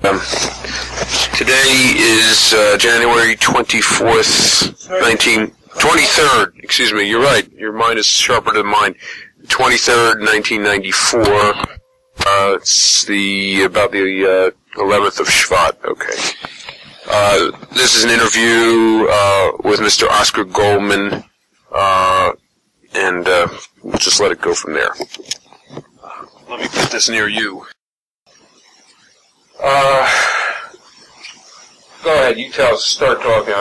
Today is January 24th, 23rd, excuse me, you're right, your mind is sharper than mine. 23rd, 1994, it's about the 11th of Shvat, okay. This is an interview with Mr. Oscar Goldman, and we'll just let it go from there. Let me put this near you. Go ahead, you start talking.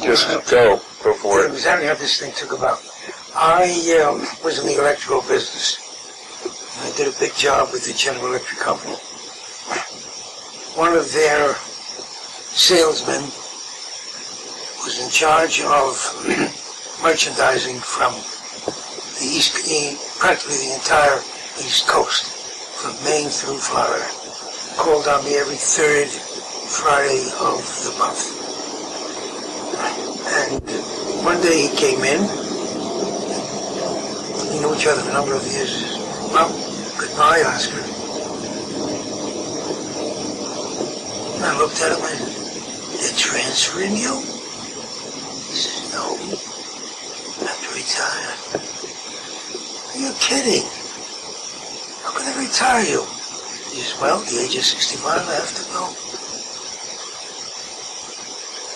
Just go for it. Exactly how this thing took about. I was in the electrical business. I did a big job with the General Electric Company. One of their salesmen was in charge of merchandising from practically the entire East Coast, from Maine through Florida. Called on me every third Friday of the month. And one day he came in. We knew each other for a number of years. Well, goodbye, Oscar. And I looked at him and they're transferring you? He says, no. I have to retire. Are you kidding? How can I retire you? He says, well, at the age of 65, I have to go.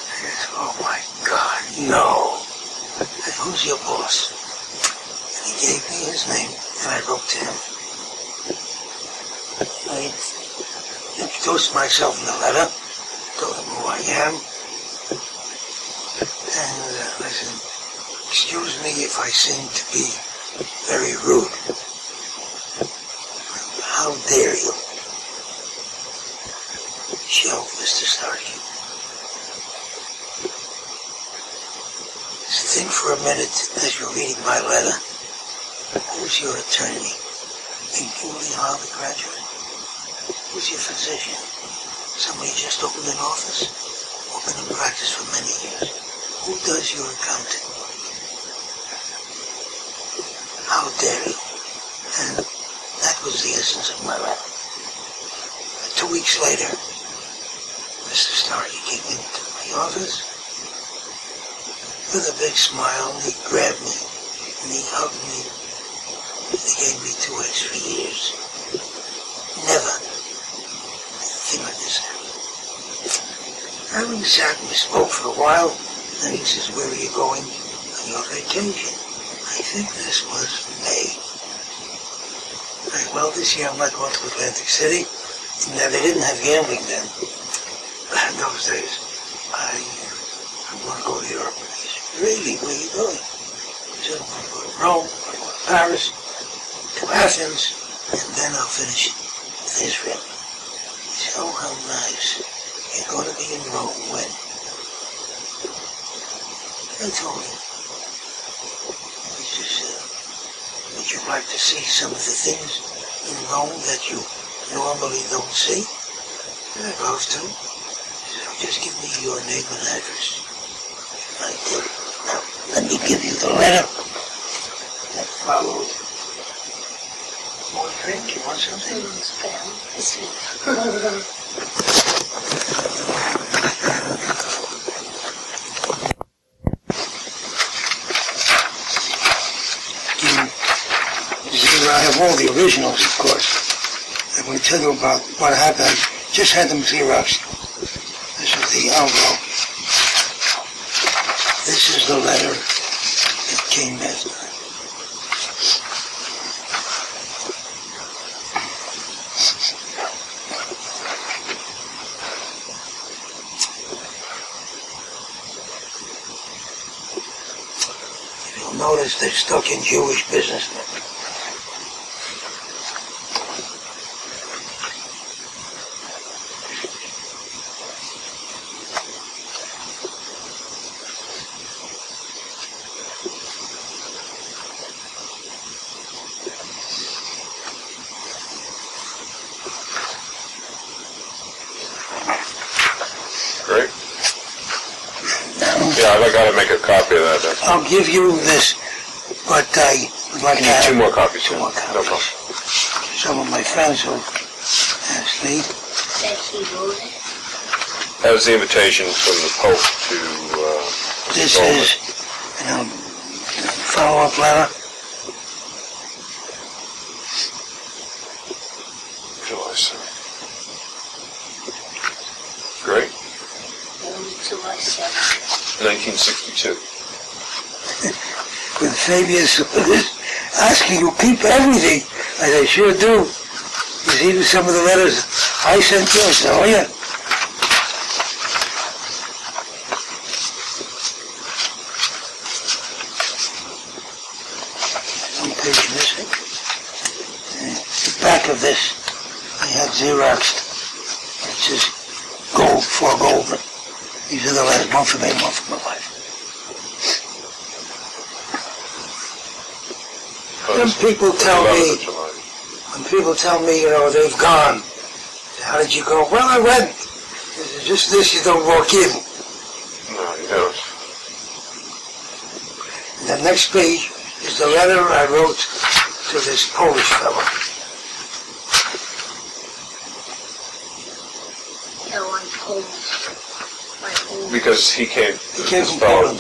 I says, oh my God, no. I said, who's your boss? And he gave me his name, and I wrote to him. I introduced myself in the letter, told him who I am, and I said, excuse me if I seem to be very rude. How dare you? Chill, Mr. Starkey. Think for a minute as you're reading my letter. Who's your attorney? A newly Harvard graduate? Who's your physician? Somebody just opened an office? Or been in practice for many years? Who does your accounting? How dare you? And that was the essence of my letter. 2 weeks later, Mr. Starkey came into my office with a big smile, and he grabbed me, and he hugged me, and he gave me 2 extra years. Never anything like this happened. And we sat and we spoke for a while, and he says, where are you going on your vacation? I think this was May. Well, this year I'm not going to Atlantic City. Now, they didn't have gambling then. In those days, I'm going to go to Europe. He said, really? Where are you going? He said, I'm going to go to Rome, I'm going to go to Paris, to Athens, and then I'll finish with Israel. He said, oh, how nice. You're going to be in Rome when? I told him. He says, would you like to see some of the things in Rome that you normally don't see? And I'd love to. So just give me your name and address. I did. Now, let me give you the letter that followed. More drink? You want something? I have all the originals, of course. I'm going to tell you about what happened. I just had them Xerox. This is the envelope. This is the letter that came after. You'll notice they're stuck in Jewish businessmen. I got to make a copy of that. I'll give you this, but I would like to have 2 more copies. Two more copies. No problem. Some of my friends will ask me. Thank He wrote it? That was the invitation from the Pope to This is follow-up letter. July 7th. Great. July 7th. 1962. With Fabius asking you keep everything. I said, sure do. Because even some of the letters I sent you, I said, oh yeah. One page missing. The back of this, I had Xeroxed. It says gold for Goldman. These are the letters, one for me, one for my wife. When people tell me, you know, they've gone. How did you go? Well, I went. It's just this, you don't walk in. No, you don't. And the next page is the letter I wrote to this Polish fellow. Because he came from Poland.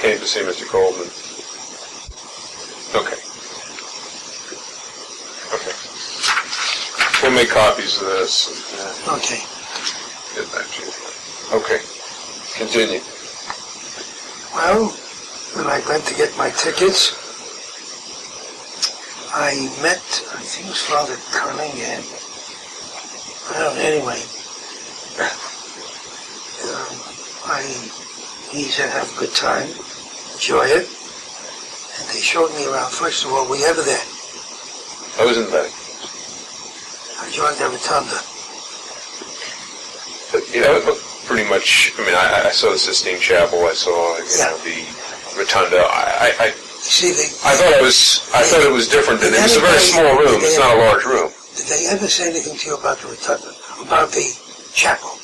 Came to see Mr. Goldman. Okay. We'll make copies of this. Okay. Get back to you. Okay. Continue. Well, when I went to get my tickets, I met, I think it was Father Cunningham. Well, anyway, he said, have a good time, enjoy it. And they showed me around. First of all, were you ever there? I was in that. I joined the Rotunda. You know, it looked pretty much, I mean, I saw the Sistine Chapel, I saw, the Rotunda. I thought it was different than, it was a very small room, it's not a large room. Did they ever say anything to you about the Rotunda, about the chapel,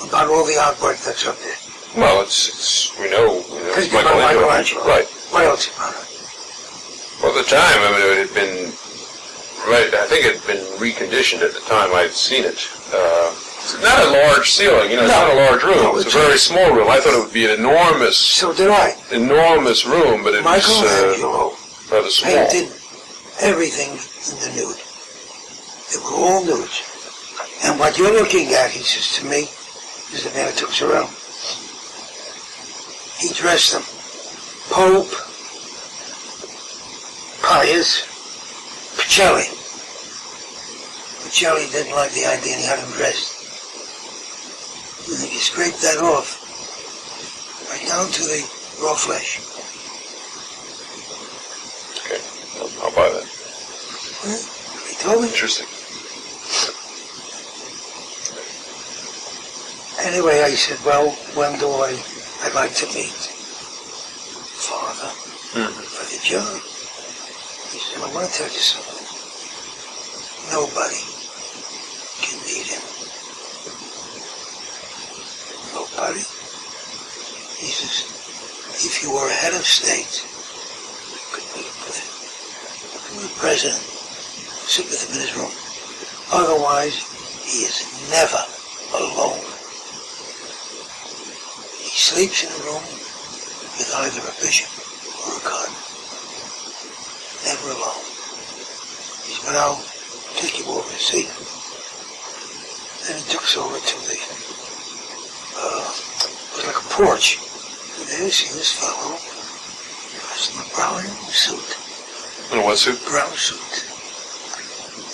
about all the artwork that's up there? Well, we know it's Michelangelo. Right. What else about it? Well, at the time, I mean, it had been, right, I think it had been reconditioned at the time I had seen it. It's not a large ceiling, it's not a large room. No, it's a very small room. I thought it would be an enormous... So did I. Enormous room, but it was rather small. Painted everything in the nude. They were all nudes. And what you're looking at, he says to me, is the man who took us around. He dressed them. Pope, Pius, Pacelli. Pacelli didn't like the idea and he had him dressed. And he scraped that off, right down to the raw flesh. Okay, I'll buy that. Well, he told me. Interesting. Anyway, I said, well, when do I'd like to meet Father for the job. He said, I want to tell you something. Nobody can meet him. Nobody. He says, if you were a head of state, you could meet with him. You were president, sit with him in his room. Otherwise, he is never alone. He sleeps in a room with either a bishop or a cardinal. Never alone. He said, but I'll take you over to see him. Then he took us over to the, it was like a porch. And there you see this fellow, dressed in a brown suit. In a what suit? Brown suit.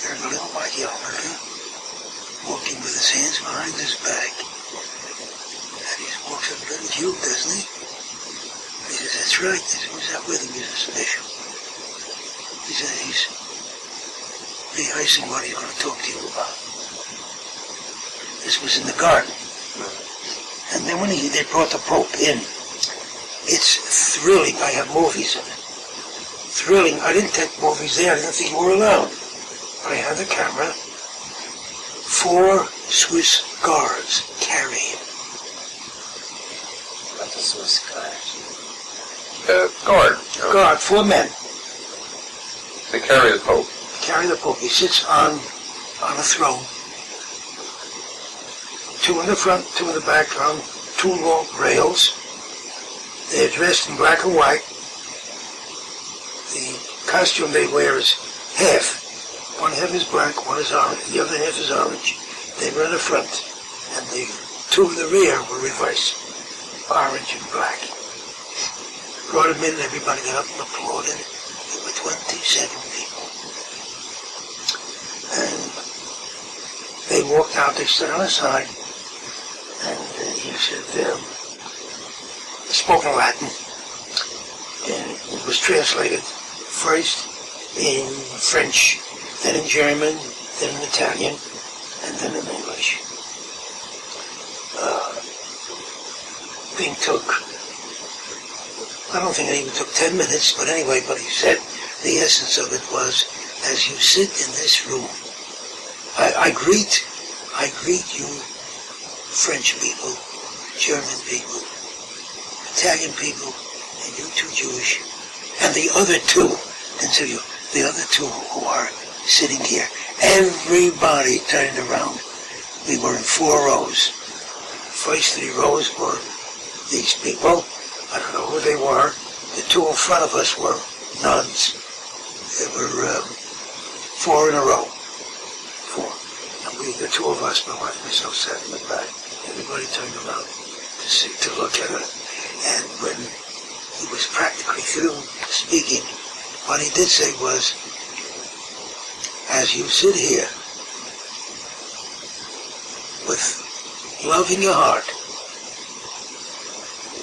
Wearing a little white yarmulke, walking with his hands behind his back. And he walks up to you, doesn't he? And he says, that's right. He said, who's that with him? He says, Bishop. He said, he's rehearsing what he's going to talk to you about. This was in the garden. And then when they brought the Pope in, it's thrilling. I have movies of it. Thrilling. I didn't take movies there. I didn't think you were allowed. But I had the camera. 4 Swiss guards carry him. What the Swiss guards? Guard. Guard, 4 men. They carry the Pope. Carry the Pope. He sits on a throne. two in the front, two in the back, on two long rails. They're dressed in black and white. The costume they wear is half. One half is black, one is orange, the other half is orange. They were in the front, and the two in the rear were reversed, orange and black. Brought them in, everybody got up and applauded. There were 27 people. And they walked out, they stood on the side, and he said, spoke in Latin, and it was translated first in French, then in German, then in Italian, and then in English. Thing took, I don't think it even took 10 minutes, but anyway, but he said the essence of it was, as you sit in this room, I greet you French people, German people, Italian people, and you two Jewish, and the other two, consider you, the other two who are sitting here. Everybody turned around. We were in 4 rows. First 3 rows were these people. I don't know who they were. The 2 in front of us were nuns. There were 4 in a row. 4. And we, the 2 of us, my wife and myself, sat in the back. Everybody turned around to look at her. And when he was practically through speaking, what he did say was, as you sit here with love in your heart,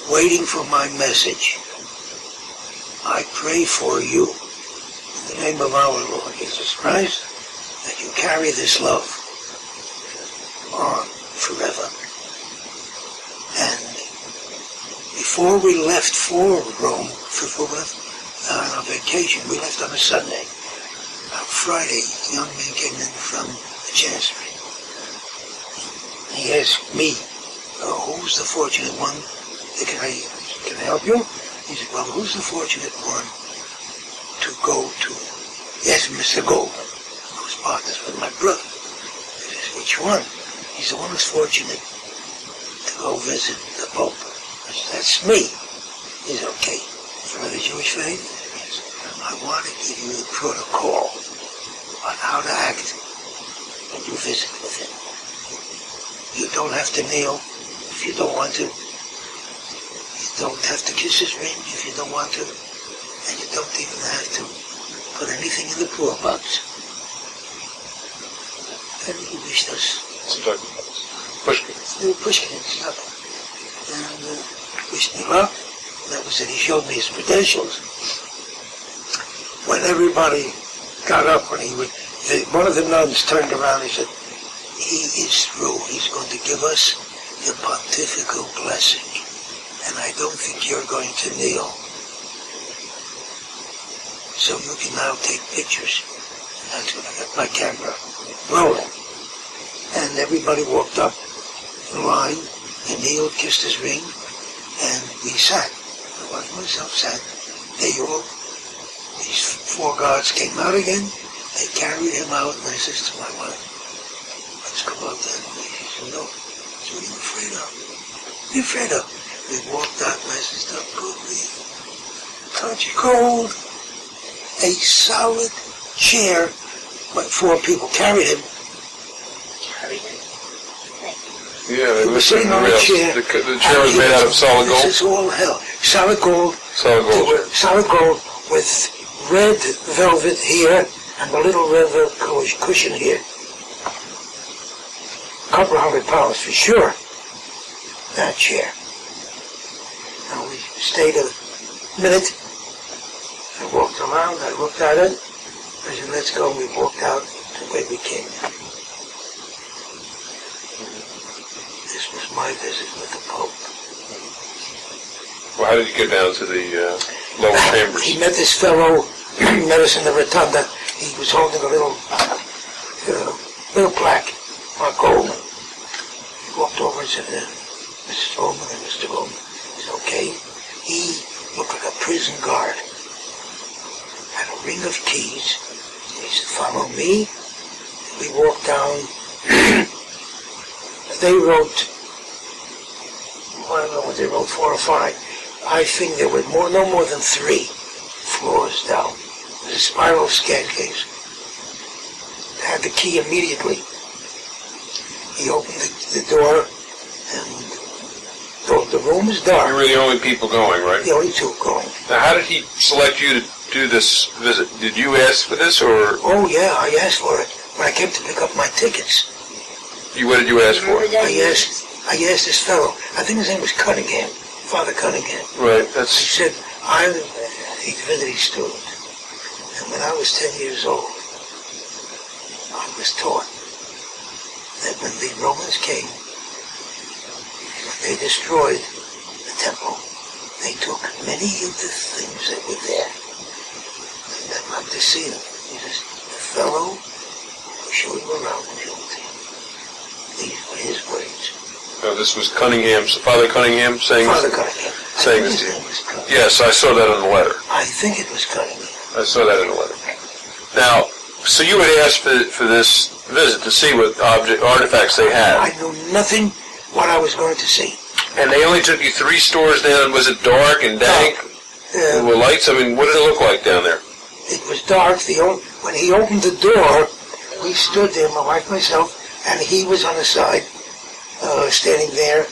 waiting for my message, I pray for you, in the name of our Lord Jesus Christ, that you carry this love on forever. And before we left for Rome, before we left on our vacation, we left on a Sunday. On Friday, a young man came in from the chancery. He asked me, who's the fortunate one? Can I help you? He said, well, who's the fortunate one to go to? Yes, Mr. Goldman, who's partners with my brother. I said, which one? He's the one who's fortunate to go visit the Pope. I said, that's me. He said, okay. For the Jewish faith? Yes. I want to give you the protocol on how to act when you visit with him. You don't have to kneel if you don't want to. You don't have to kiss his ring if you don't want to. And you don't even have to put anything in the poor box. And he wished us. Pushkin stuff. And wished me luck. That was it. He showed me his credentials. When everybody got up, when one of the nuns turned around and said, he is through. He's going to give us the pontifical blessing. And I don't think you're going to kneel. So you can now take pictures. And that's when I got my camera rolling. And everybody walked up in line and kneeled, kissed his ring, and we sat. My wife and myself sat. These 4 guards came out again. They carried him out, and I said to my wife, let's go out there. She said, no. So what are you afraid of? What are you afraid of? We walked out, and I said, stop quickly. Aren't you cold? A solid chair, but 4 people carried him. Yeah, he was sitting on a chair. The chair was made out of solid gold? This is all hell. Solid gold. Solid gold. Solid gold with red velvet here and a little red velvet cushion here. A couple of £100 for sure. That chair. And we stayed a minute. I walked around. I looked at it. I said, let's go. We walked out the way we came. This was my visit with the Pope. Well, how did you get down to the lower chambers? He met this fellow, met us in the rotunda. He was holding a little plaque on Goldman. He walked over and said, Mrs. Goldman and Mr. Goldman. He said, okay. He looked like a prison guard. Had a ring of keys. He said, follow me. We walked down they wrote, I don't know what they wrote, 4 or 5. I think there were no more than 3 floors down. It was a spiral staircase. I had the key immediately. He opened the door, and the room was dark. You were the only people going, right? The only 2 going. Now, how did he select you to do this visit? Did you ask for this, or? Oh yeah, I asked for it when I came to pick up my tickets. What did you ask for? I asked this fellow. I think his name was Cunningham, Father Cunningham. Right. He said, I'm a divinity student, and when I was 10 years old, I was taught that when the Romans came, they destroyed the temple. They took many of the things that were there. And I'd like to see them. He says, the fellow who showed him around and showed him. These were his words. Oh, this was Cunningham's, Father Cunningham saying Father this? Cunningham. Saying this to you? Yes, I saw that in the letter. I think it was Cunningham. I saw that in the letter. Now, so you had asked for this visit to see what artifacts they had. I knew nothing what I was going to see. And they only took you 3 stores down. Was it dark and dank? There were lights? I mean, what did it look like down there? It was dark. When he opened the door, we stood there, my wife, myself, and he was on the side, standing there,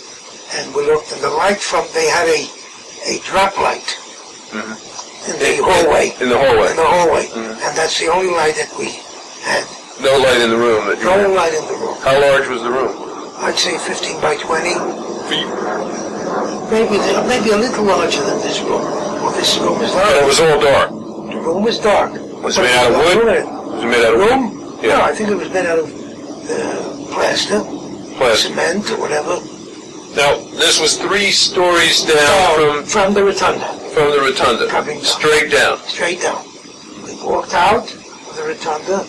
and we looked, and the light they had a drop light in the hallway. In the hallway? In the hallway. And that's the only light that we had. No light in the room? No light in the room. How large was the room? I'd say 15 by 20. Feet? Maybe a little larger than this room. Well, this room is large. And it was all dark? The room was dark. Was it made out of wood? Was it made out of room? wood? Yeah. No, I think it was made out of plaster, cement, or whatever. Now, this was 3 stories down from the rotunda. From the rotunda. Straight down. Straight down. We walked out of the rotunda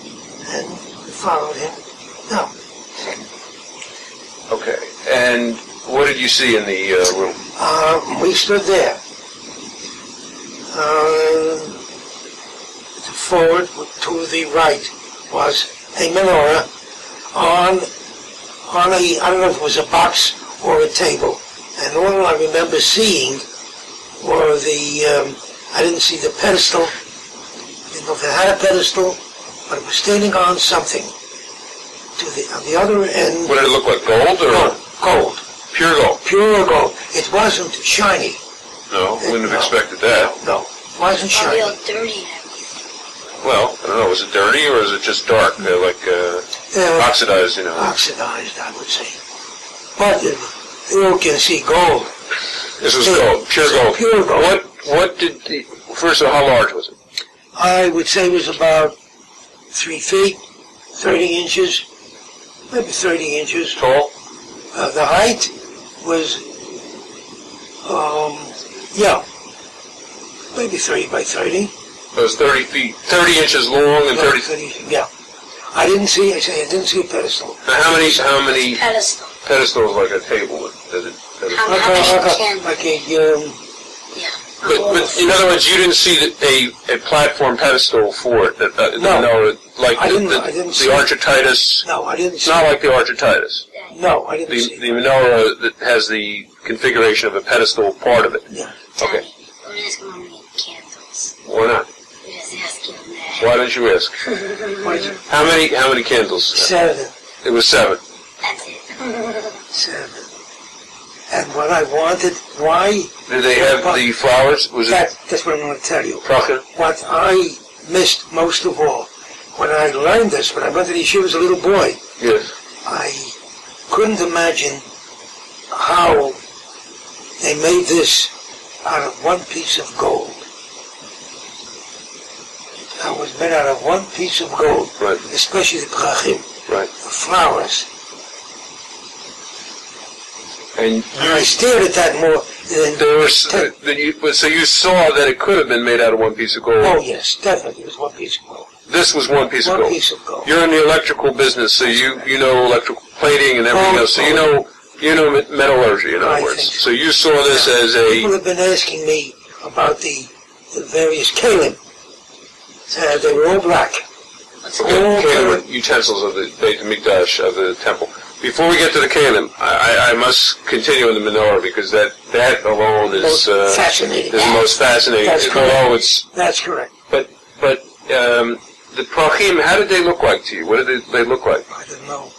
and we followed him down. Okay. And what did you see in the room? We stood there. Forward to the right was a menorah on I don't know if it was a box or a table. And all I remember seeing were I didn't see the pedestal. I didn't know if it had a pedestal, but it was standing on something. On the other end... What did it look like, gold or...? No, gold. Pure gold? Pure gold. It wasn't shiny. No, wouldn't have expected that. No, it wasn't shiny. Probably all dirty and everything. Well, I don't know, was it dirty or is it just dark, oxidized, Oxidized, I would say. But you can see gold. This was gold, pure gold. Pure gold. What first of all, how large was it? I would say it was about 3 feet, 30 inches, maybe 30 inches. Tall? The height was, maybe 30 by 30. It was 30 feet, 30 inches long and 30... Yeah. I didn't see a pedestal. Now how many pedestals like a table? But in other words, you didn't see a platform pedestal for it? No. Like I didn't see the Archititus? No, I didn't see Not like the Archititus? No, I didn't see the menorah that has the configuration of a pedestal part of it? Yeah. Okay. Don't ask him how many candles. Why not? Just ask him that. Why didn't you ask? How many candles? 7. It was 7. That's it. 7. And what I wanted, why... Did they have the flowers? That's what I'm going to tell you. Frager? What I missed most of all, when I learned this, when I went to the yeshiva as a little boy, yes, I couldn't imagine how they made this out of one piece of gold. It was made out of one piece of gold, right, especially the prachim, right, the flowers. And I stared at that more than... So you saw that it could have been made out of one piece of gold? Oh yes, definitely, it was one piece of gold. This was one piece of gold? One piece of gold. You're in the electrical business, so you know electrical plating and everything else, so you know metallurgy, in other words. So you saw this as a... People have been asking me about the various kalim. They were all black. Kalim, utensils of the makdsh, of the temple. Before we get to the Kalim, I must continue in the menorah because that alone is fascinating. Is the most fascinating. That's correct. That's correct. But the prachim, how did they look like to you? What did they look like? I don't know.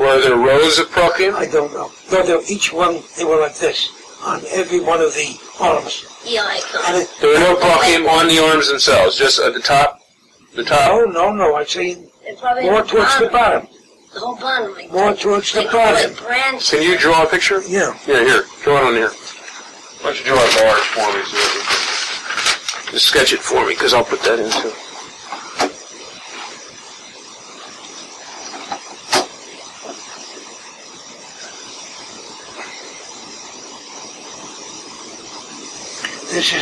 Were there rows of prachim? I don't know. No, each one, they were like this, on every one of the arms. Yeah, like there were no prachim on the arms themselves, just at the top? The top? No, I'd say more towards the bottom. The whole bottom, like more towards the bottom. Can you draw a picture? Yeah. Yeah, here. Draw it on here. Why don't you draw it large for me so that you can just sketch it for me, because I'll put that in too. This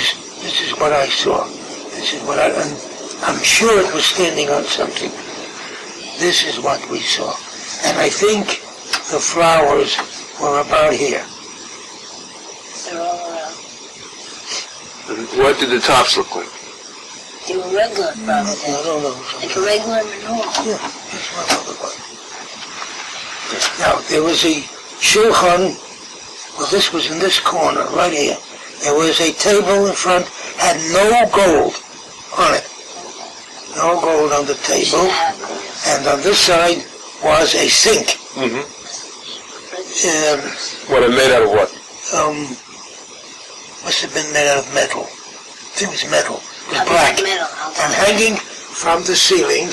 is what I saw. This is what I'm sure it was standing on something. This is what we saw. And I think the flowers were about here. They're all around. What did the tops look like? They were regular, probably. No. Like a regular menorah. Yeah, that's what it looked like. Now, there was a shulchan. Well, this was in this corner, right here. There was a table in front, had no gold on it. No gold on the table. And on this side was a sink. Mm-hmm. What, made out of what? Must have been made out of metal. I think it was metal. It was black. And hanging from the ceiling,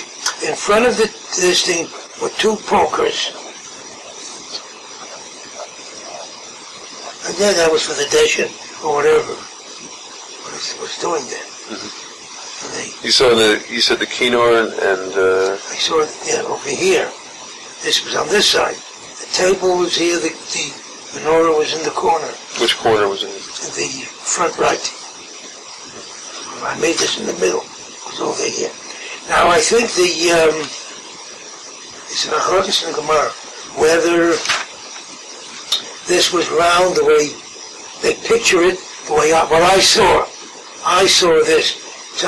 in front of this thing, were two pokers. And then that was for the deshin, or whatever. What it was doing there. Mm-hmm. You said the quinoa and I saw it, over here. This was on this side. The table was here, the menorah was in the corner. Which corner was it? The front right. I made this in the middle. It was over here. Now I think it's in a Hadith in the Gemara, whether this was round the way they picture it, the way I saw. I saw this. I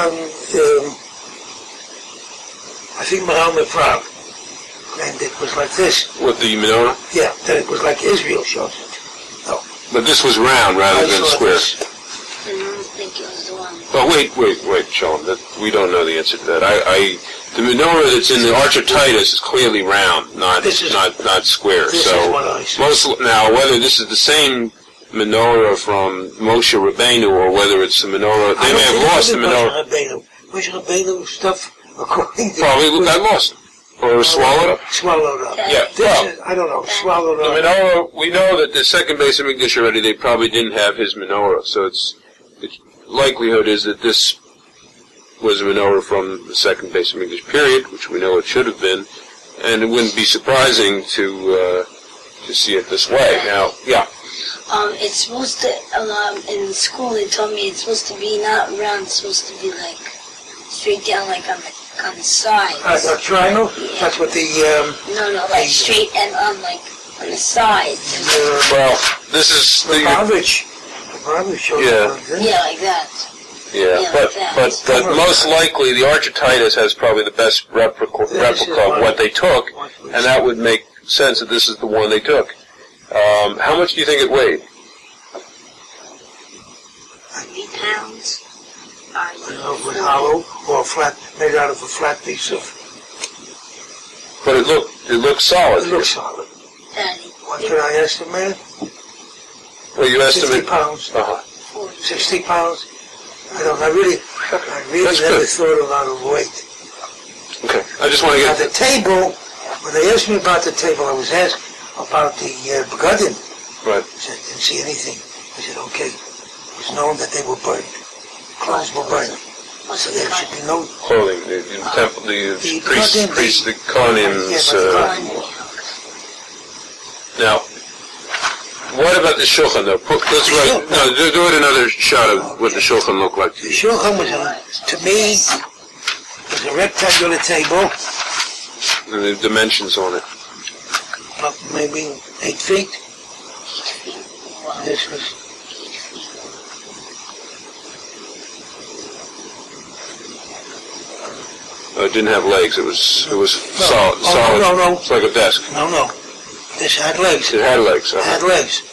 think Muhammad Frog, and it was like this. With the menorah? Yeah, then it was like Israel shows it. No. But this was round rather than square. I don't think it was the one. Oh, wait, Shalom. We don't know the answer to that. The menorah that's in the Arch of Titus is clearly round, not square. This so is what I saw. Now, whether this is the same menorah from Moshe Rabbeinu or whether it's the menorah, they may have lost the menorah. Moshe Rabbeinu stuff, according to... Probably got lost. Or swallowed up? Swallowed up. Yeah. I don't know, swallowed up. The menorah, we know that the second base of Mikdash already, they probably didn't have his menorah, so the likelihood is that this was a menorah from the second base of Mikdash period, which we know it should have been, and it wouldn't be surprising to see it this way. Now, yeah. It's supposed to, in school they told me it's supposed to be not round, it's supposed to be like straight down, like on the sides. A triangle? Yeah. That's what the... No, like straight and on the sides. Well, this is the Bavich. The Bavich shows Yeah, like that. Yeah, but most likely the Arch of Titus has probably the best replica of what they took, and that would make sense that this is the one they took. How much do you think it weighed? 3 pounds. I don't know if it was hollow or flat, made out of a flat piece of... But it looked solid. It looked solid. What can I estimate? Well, you estimate 60 pounds. 60 pounds. I really never thought about a weight. Okay, I just want to get... Now the table, when they asked me about the table, I was asked about the begadim. Right. I said, didn't see anything. I said, okay. It was known that they were burned. Clothes were burned. So there should be no... Clothing, the priests, the Kohanim's... Now, what about the shulchan, though? Do it another shot of what the shulchan looked like to you. The shulchan was, to me, was a rectangular table. And the dimensions on it. Maybe 8 feet. This was... It didn't have legs. It was solid. No. It's like a desk. No. This had legs. It had legs. It had legs.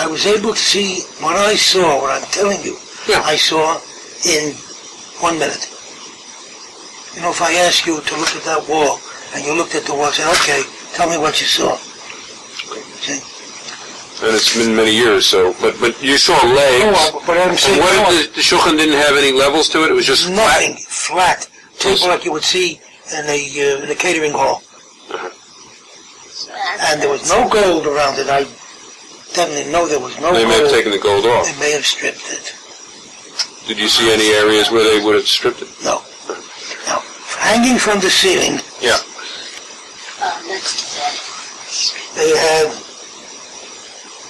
I was able to see what I saw, what I'm telling you, I saw in 1 minute. You know, if I ask you to look at that wall, and you looked at the wall and said, okay, tell me what you saw. See? And it's been many years, so, but you saw legs. Oh, but I'm saying... The shulchan didn't have any levels to it? It was just nothing, flat. Table like you would see in a catering hall. And there was no gold around it. I definitely know there was no gold. They may have taken the gold off. They may have stripped it. Did you see any areas where they would have stripped it? No. Now, hanging from the ceiling... Yeah. That's too bad. They have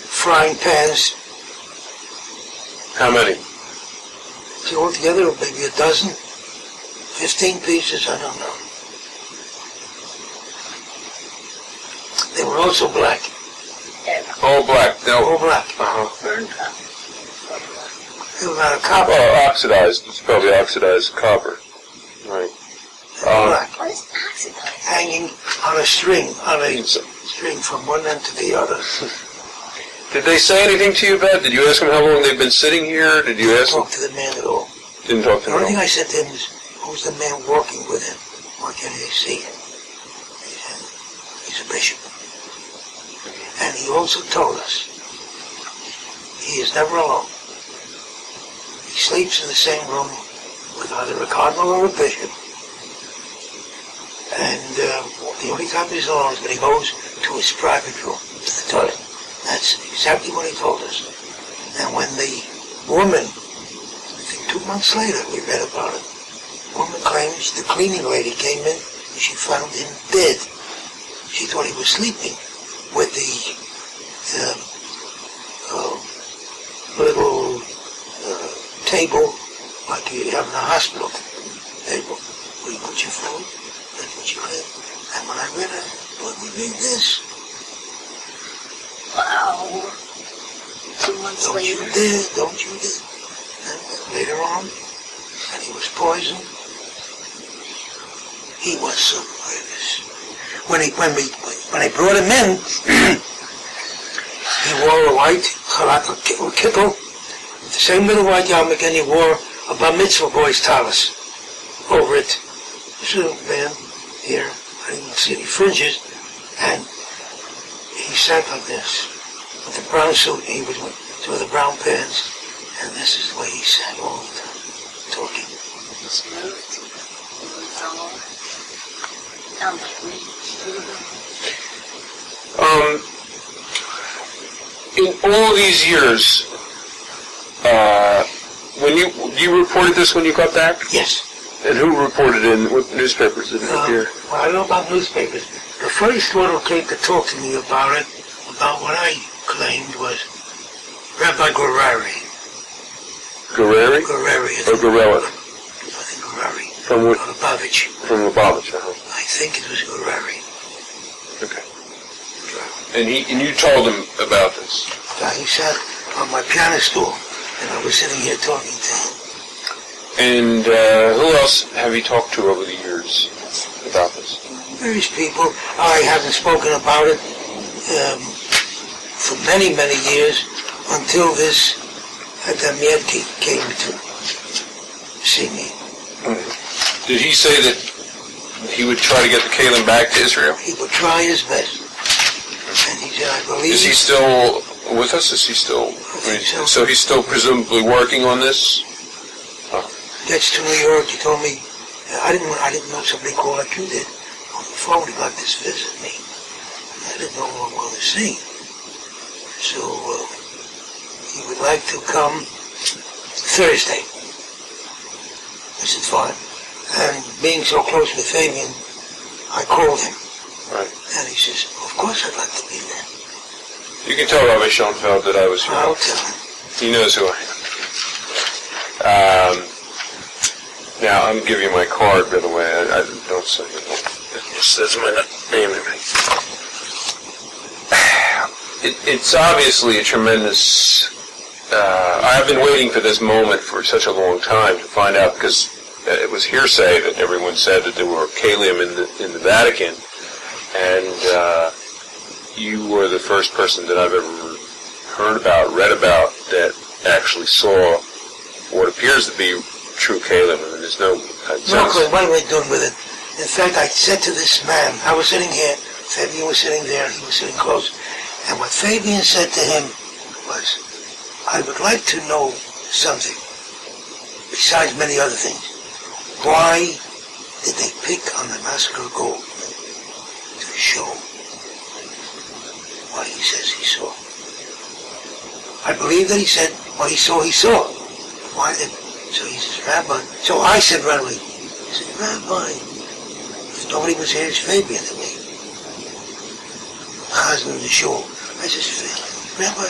frying pans. How many? See, altogether, maybe a dozen, 15 pieces, I don't know. They were also black. All black. No. All black. Burned copper. They were out of copper. Oh, oxidized. It's probably oxidized copper. Right. Black. What is oxidized? Hanging on a string, from one end to the other. Did they say anything to you about it? Did you ask them how long they've been sitting here? Did you ask them? Didn't talk to the man at all. Didn't talk to The them only at thing all? I said to him was, who's the man walking with him? Why can't he see him? He said, he's a bishop. And he also told us, he is never alone. He sleeps in the same room with either a cardinal or a bishop. And the only time he's alone is when he goes to his private room, to the toilet. That's exactly what he told us. And when the woman, I think 2 months later we read about it, the woman claims the cleaning lady came in and she found him dead. She thought he was sleeping with the little table like you have in a hospital table where you put your food, that's what you read. And when I read it, boy, we read this. Wow. 2 months later. Don't you dare. And later on, and he was poisoned. He was so nervous. When they brought him in, he wore a white chalat or kittel, the same little white yarmulke, and he wore a bar mitzvah boy's talis over it. This little man here, I didn't see any fringes, and he sat like this, with the brown suit, he was with the brown pants, and this is the way he sat all the time, talking. Sounds like me. In all these years, you reported this when you got back? Yes. And who reported in? What newspapers did it appear? Well, I don't know about newspapers. The first one who came to talk to me about it, about what I claimed, was Rabbi Gurari. Gurari? Gurari. Or Gurella? I think Gurari. From what? Lubavitch. From Lubavitch, I think it was Gurari. Okay. And you told him about this? He sat on my piano stool, and I was sitting here talking to him. And who else have you talked to over the years about this? Various people. I haven't spoken about it for many, many years until this Yurki came to see me. Did he say that he would try to get the Kalim back to Israel? He would try his best. And he said, I believe... Is he still with us? Is he still... So he's still presumably working on this? Gets to New York, he told me, I didn't know somebody called like you did on the phone about this visit me. I didn't know who I'm going to see. So he would like to come Thursday. I said, fine. And being so close with Fabian, I called him. Right. And he says, of course I'd like to be there. You can tell Rabbi Schoenfeld that I was here. I'll tell him. He knows who I am. Now, I'm giving you my card, by the way. I don't say it. It says my name in it. It's obviously a tremendous... I've been waiting for this moment for such a long time to find out, because it was hearsay that everyone said that there were Kalim in the Vatican. And you were the first person that I've ever heard about, read about, that actually saw what appears to be true Caleb. I mean, there's no... No, what am I doing with it? In fact, I said to this man, I was sitting here, Fabian was sitting there, he was sitting close, and what Fabian said to him was, I would like to know something, besides many other things. Why did they pick on the Oscar Goldman to show what he says he saw? I believe that he said what he saw, he saw. Why did... So he says, Rabbi... So I said readily, he said, Rabbi, if nobody was here, it's Fabian and me. Husband of the shul. I says, Rabbi,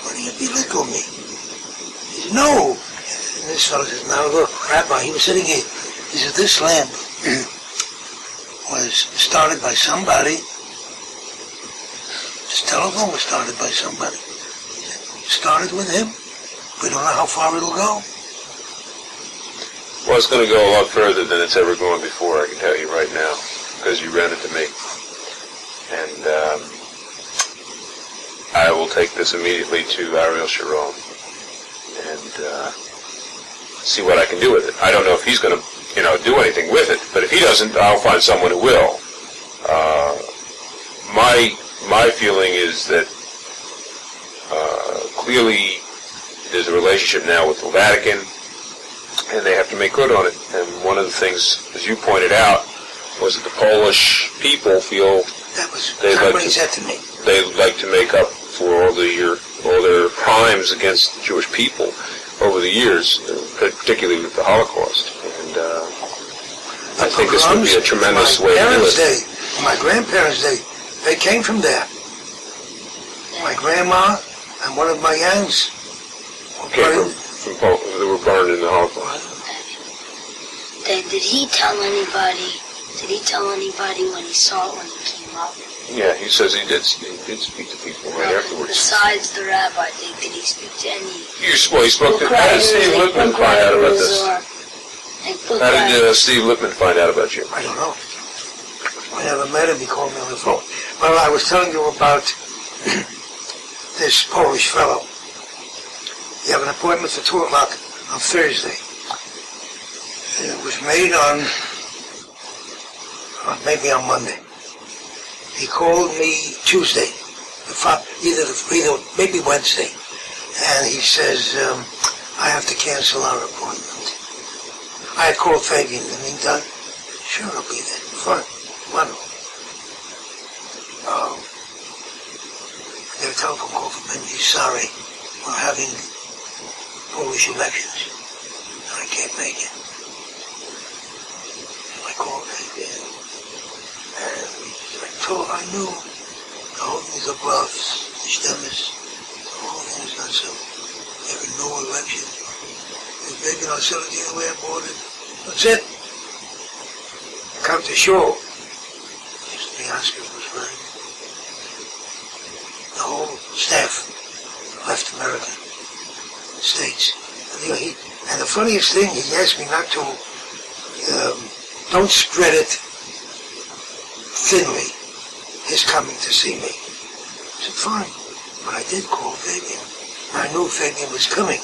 why do you belittle me? He says, no. And this fellow says, now look, Rabbi, he was sitting here. He says, this lamp was started by somebody. This telephone was started by somebody. He said, started with him. We don't know how far it'll go. Well, it's going to go a lot further than it's ever gone before, I can tell you right now, because you ran it to me. And I will take this immediately to Ariel Sharon and see what I can do with it. I don't know if he's going to, do anything with it, but if he doesn't, I'll find someone who will. My feeling is that clearly there's a relationship now with the Vatican, and they have to make good on it. And one of the things, as you pointed out, was that the Polish people feel that was what he said to me. They'd like to make up for all their crimes against the Jewish people over the years, particularly with the Holocaust. And I think this would be a tremendous way to do it. My grandparents' day, they came from there. My grandma and one of my aunts came from Poland. They were burned in the Holocaust. Did he tell anybody? Did he tell anybody when he saw it when he came up? Yeah, he says he did speak to people right afterwards. Besides the rabbi, did he speak to any? He spoke to... How did Steve Lippman find out about this? How did Steve Lippman find out about you? I don't know. I never met him. He called me on the phone. Well, I was telling you about this Polish fellow. You have an appointment for 2 o'clock on Thursday. And it was made on maybe on Monday. He called me Tuesday, maybe Wednesday, and he says, I have to cancel our appointment. I had called Fabian in the meantime. Sure, I'll be there. Fine. Wonderful. I got a telephone call from him. He's sorry. We're having Polish elections. I can't make it. I called Fabian. And I knew the whole thing is a bluff, the stemmes, the whole thing is not so. Every no election. They're making our facility the way I bought it. That's it. Come to shore. The Oscar was right. The whole staff left America, States. And the funniest thing, he asked me not to, don't spread it thinly, his coming to see me. I said, fine. But I did call Fabian. I knew Fabian was coming.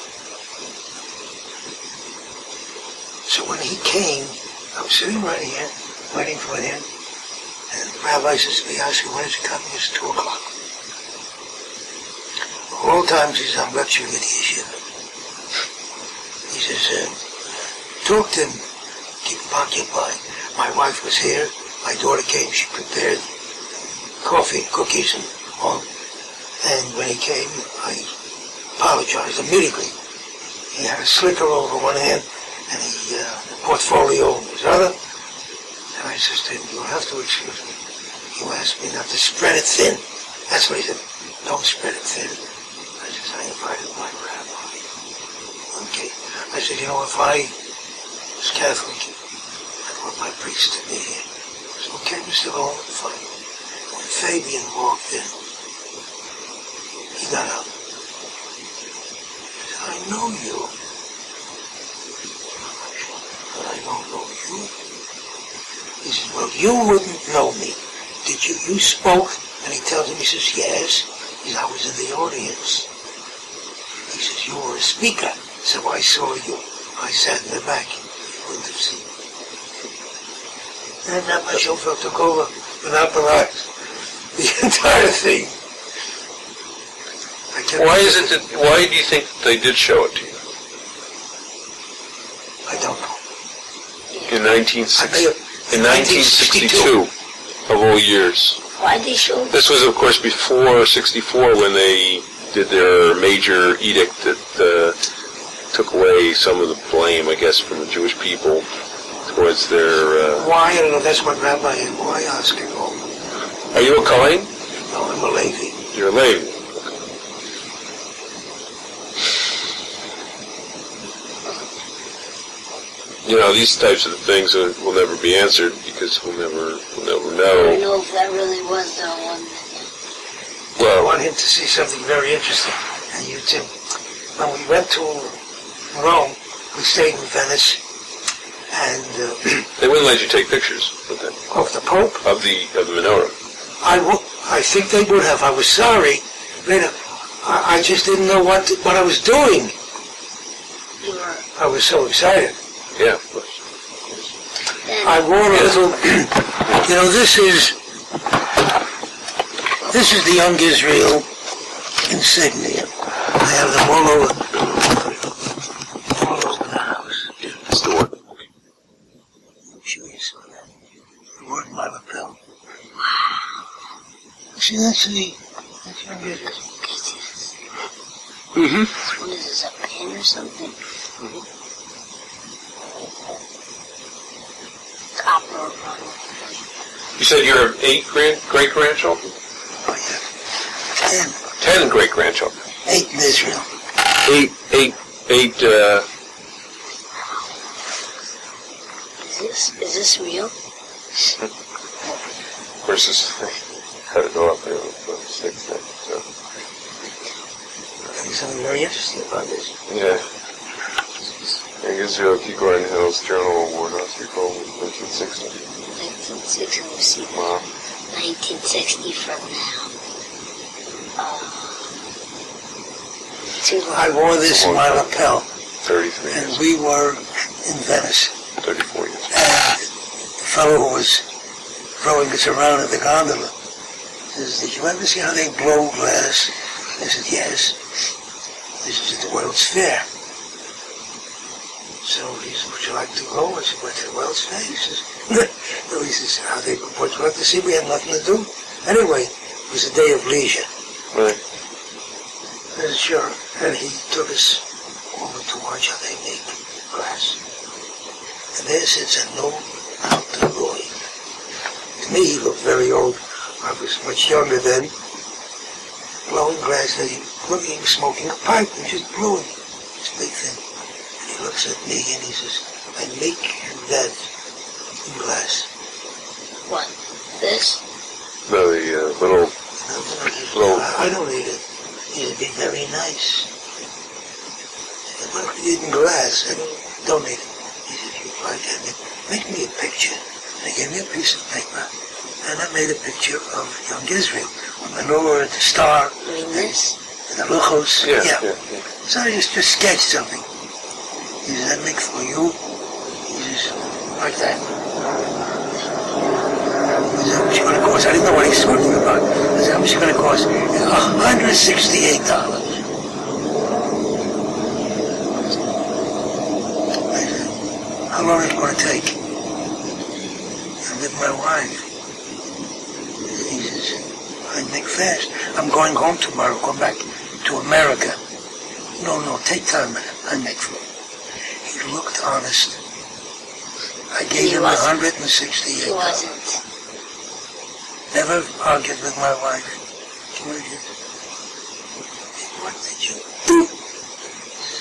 So when he came, I was sitting right here, waiting for him, and the rabbi says to me, Oscar, when is he coming? It's 2 o'clock. All times he's on lecturing at the Yeshiva. He says, talk to him, keep him occupied. My wife was here. My daughter came, she prepared coffee, cookies, and all. And when he came, I apologized immediately. He had a slicker over one hand, and the portfolio in his other. And I said to him, you'll have to excuse me. You asked me not to spread it thin. That's what he said. Don't spread it thin. I said, I invited my rabbi. Okay. I said, if I was Catholic, I'd want my priest to be here. So okay, Mr. Goldman, fine. When Fabian walked in, he got up. He said, I know you. But I don't know you. He said, well, you wouldn't know me. You spoke And he tells him, he says, yes. He says, I was in the audience. He says, you were a speaker. So I saw you. I sat in the back. You wouldn't have seen me. And then my chauffeur took over without the lights. The entire thing. Why do you think they did show it to you? I don't know. In 1962, of all years. Why did they show it? This was, of course, before 64 when they did their major edict that took away some of the blame, I guess, from the Jewish people towards their... Why? I don't know. That's what Rabbi and why Oscar Goldman. Are you a Kohen? No, I'm a Levi. You're a Levi. You know, these types of things will never be answered because we'll never know. I don't know if that really was the one. Well, I want him to see something very interesting. And you too. When we went to Rome, we stayed in Venice, and they wouldn't let you take pictures with them. Of the Pope? Of the menorah. I think they would have. I was sorry. I just didn't know what I was doing. I was so excited. Yeah, of course. I wore a little, you know, this is the Young Israel insignia. I have them all over the house. It's the one. I'm sure you saw that. The word my lapel. Wow. See, that's Young Israel. Mm-hmm. What is this, a pen or something? Mm-hmm. You said you have 8 great-grandchildren? Oh, yeah. 10 great-grandchildren. 8 in Israel. 8, Is this real? Of course, this had to go up there for 6 things, so. There's something very interesting about this. Yeah. Young Israel, Kikoran Hills Journal Award, Oscar Goldman, 1960. 1960, we'll see that. Wow. 1960 from now. I wore this in my lapel. 33 years. And we were in Venice. 34 years. And the fellow who was throwing us around in the gondola says, did you ever see how they blow glass? I said, yes. This is at the World's Fair. So he said, would you like to go? I said, went to the World's Fair? He says, no. He says, how they, would you like to see? We had nothing to do. Anyway, it was a day of leisure. Right. I said, sure. And he took us over to watch how they make glass. And there sits a no altar boy. To me, he looked very old. I was much younger then. Blowing glass, and he was smoking a pipe and just blowing this big thing. And he looks at me and he says, I make that in glass. What? This? No, the little... I don't need it. It'd be very nice. Well, in glass, I don't need it. He said, you like it? Make me a picture. And he gave me a piece of paper. And I made a picture of Young Israel. With the menorah, the star. I mean this? And the luchos. Yeah. So I just sketched something. He says, that make for you. He says, like that. He said, how much you going to cost? I didn't know what he was talking about. I said, how much you going to cost? $168. I said, how long is it going to take? I'm with my wife. He says, I make fast. I'm going home tomorrow, go back to America. No, take time, I make food. He looked honest. I gave him $168. He wasn't. Never argued with my wife. What did you do?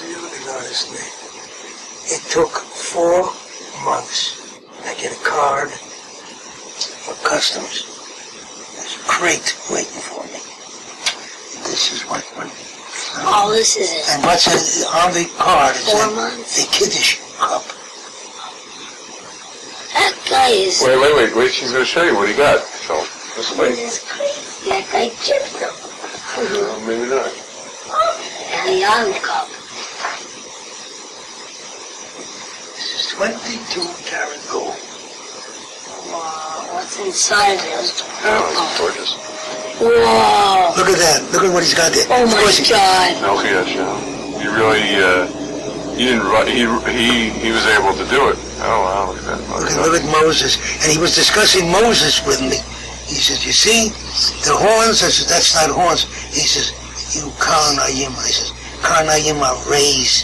He looked honest, man. It took 4 months. I get a card for customs. There's a crate waiting for me. This is what all this is it. And what's on the card is 4 months? the Kiddush cup. That guy is... Wait, she's going to show you what he got. So, let's wait. This is crazy. that guy chipped them. Maybe not. And the island cup. This is 22-karat gold. Wow, what's inside of it? Oh, gorgeous. Whoa! Look at that. Look at what he's got there. Oh my God! No, yes, you really, he didn't write, he was able to do it. Oh, wow, look at that. Look at Moses. And he was discussing Moses with me. He says, you see, the horns? I said, that's not horns. He says, you Karnayim. I says, Karnayim are rays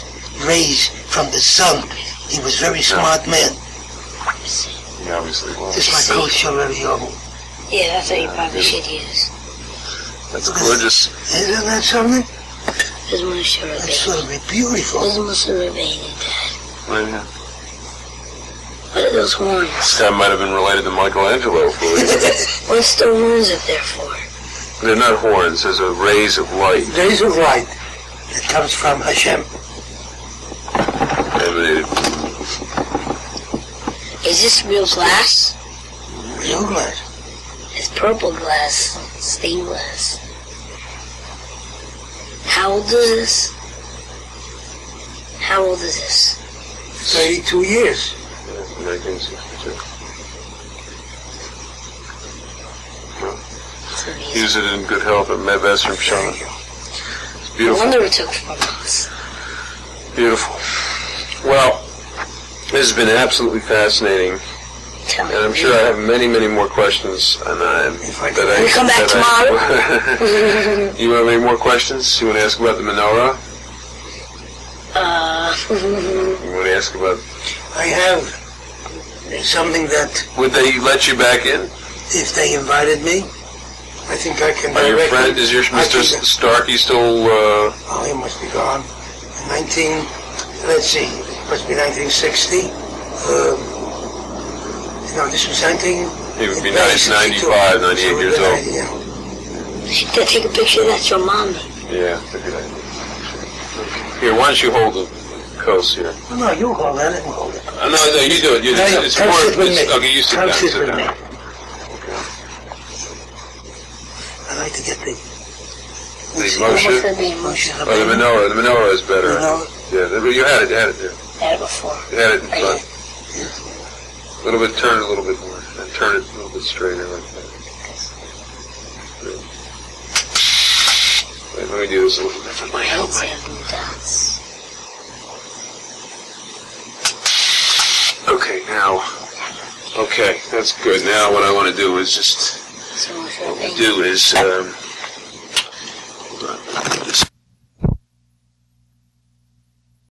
from the sun. He was a very smart man. He obviously was. Just like kosher radio. Yeah, that's what you probably should use. That's gorgeous. Isn't that something? This one should have That's sort of beautiful. This one should have been Dad. Right here. What are those horns? This guy might have been related to Michelangelo. What's the horns up there for? They're not horns. Those are rays of light. Rays of light. It comes from Hashem. Emanated. Is this real glass? Real glass. It's purple glass. Stained glass. How old is this? How old is this? 32 years. 1962. Well, use it in good health at Medvest from Shana. It's I beautiful. wonder it took 4 months. Beautiful. Well, this has been absolutely fascinating. Tell me. And I'm sure I have many, many more questions. And Can we come back tomorrow? You have any more questions? You want to ask about the menorah? You want to ask about... I have something that... Would they let you back in? If they invited me, I think I can... Your friend, is your Mr. Starkey still... Oh, he must be gone. let's see, it must be 1960. No, this was 19... He would be 95, 98 years old. You gotta take a picture of that, your mommy. Yeah, that's a good idea. Here, why don't you hold the coast here? No, you hold that, I can hold it. No, you do it. It's come more... sit with me. Okay, you sit come down. sit Sit with down. me. Okay. I like to get the... The Moshe? Oh, the menorah. The menorah is better. Yeah, you had it there. I had it before. You had it in front. A little bit, turn it a little bit more. And turn it a little bit straighter like that. Wait, let me do this a little bit for my help. Okay, now. Okay, that's good. Now what I want to do is just... What we do is...